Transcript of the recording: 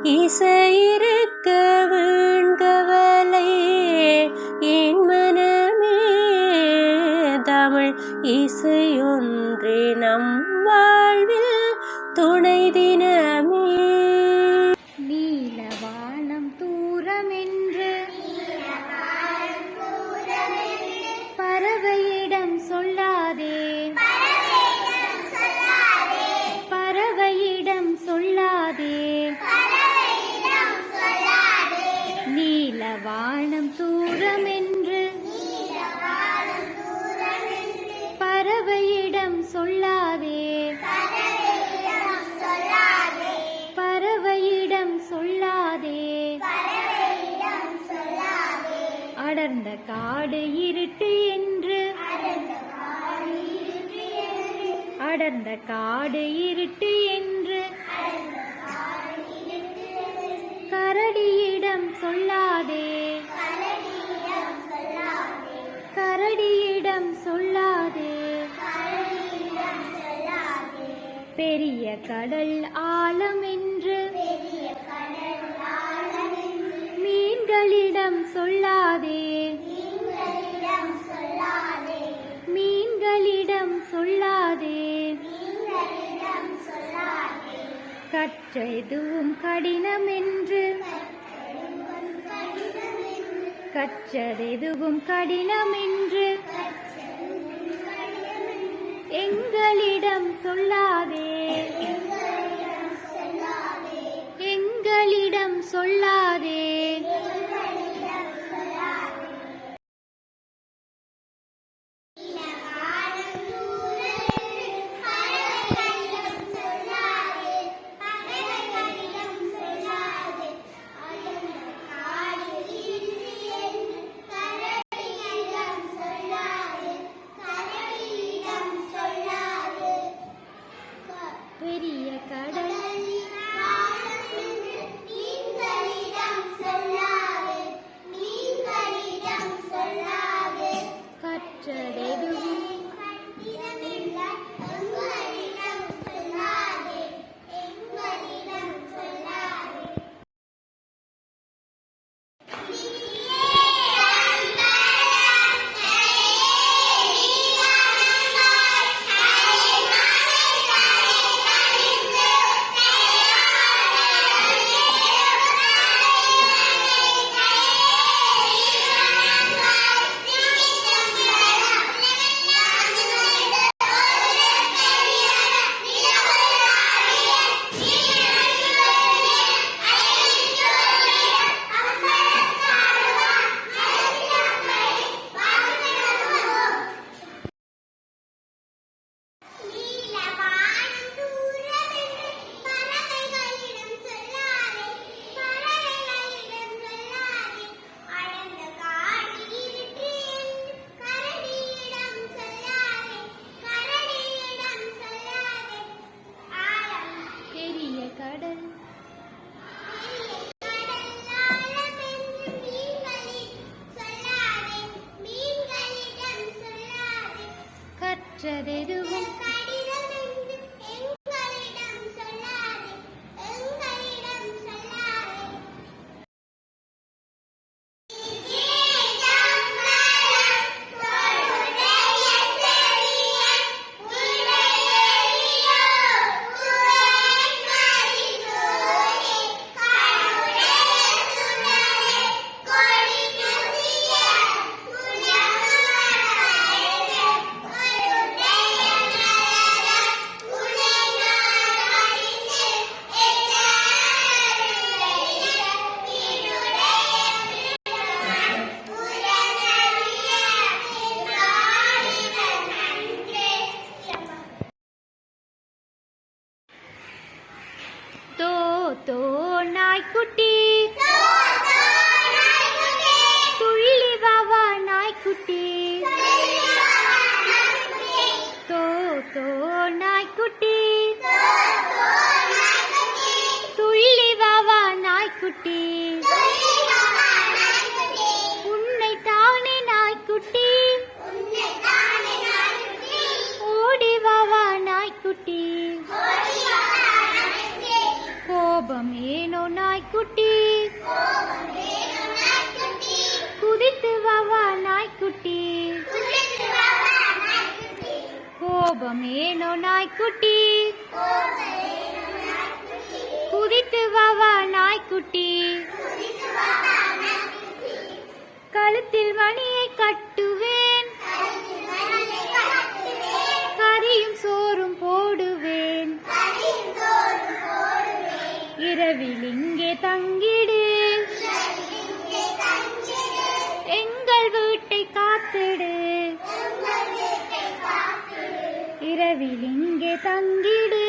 இசையிருக்க வீண்கவலை என் மனமே தமிழ் இசையொன்றே நம் வாழ்வில் துணை தினமே. நீலவானம் தூரமென்று பறவையிடம் சொல்லாதே, பறவையிடம் சொல்லாதே. நீலவானம் தூரமென்று பறவையிடம் சொல்லாதே, பறவையிடம் சொல்லாதே. அடர்ந்த காடு இருட்டு என்று, அடர்ந்த காடு இருட்டு என்று கரடியிடம் சொல்லாதே, கரடியிடம் சொல்லாதே. பெரிய கடல் ஆழம் என்று மீன்களிடம் சொல்லாதே, மீன்களிடம் சொல்லாதே. கற்ற எதுவும் கடினம் என்று, கற்றதெதுவும் கடினம் என்று எங்களிடம் சொல்லாதே, எங்களிடம் சொல்லாதே. பெரிய கடல் கற்றதெதுவும் கற்றதெதுவும் தோ நாய்க்குட்டி, துள்ளி வாவா நாய்க்குட்டி. தோ நாய்க்குட்டி, துள்ளி வாவா நாய்க்குட்டி. உன்னை தானே நாய்க்குட்டி, ஓடி வாவா நாய்க்குட்டி. கோபம் ஏனோ நாய்க்குட்டி குதித்து வா நாய்க்குட்டி கோபம் ஏனோ நாய்க்குட்டி குதித்து வா நாய்க்குட்டி கழுத்தில் மணியை கட்டுவேன் கறியும் சோறும் போடுவேன் இரவில் இங்கே தங்கிடு எங்கள் வீட்டை காத்திடு இரவில் இங்கே தங்கிடு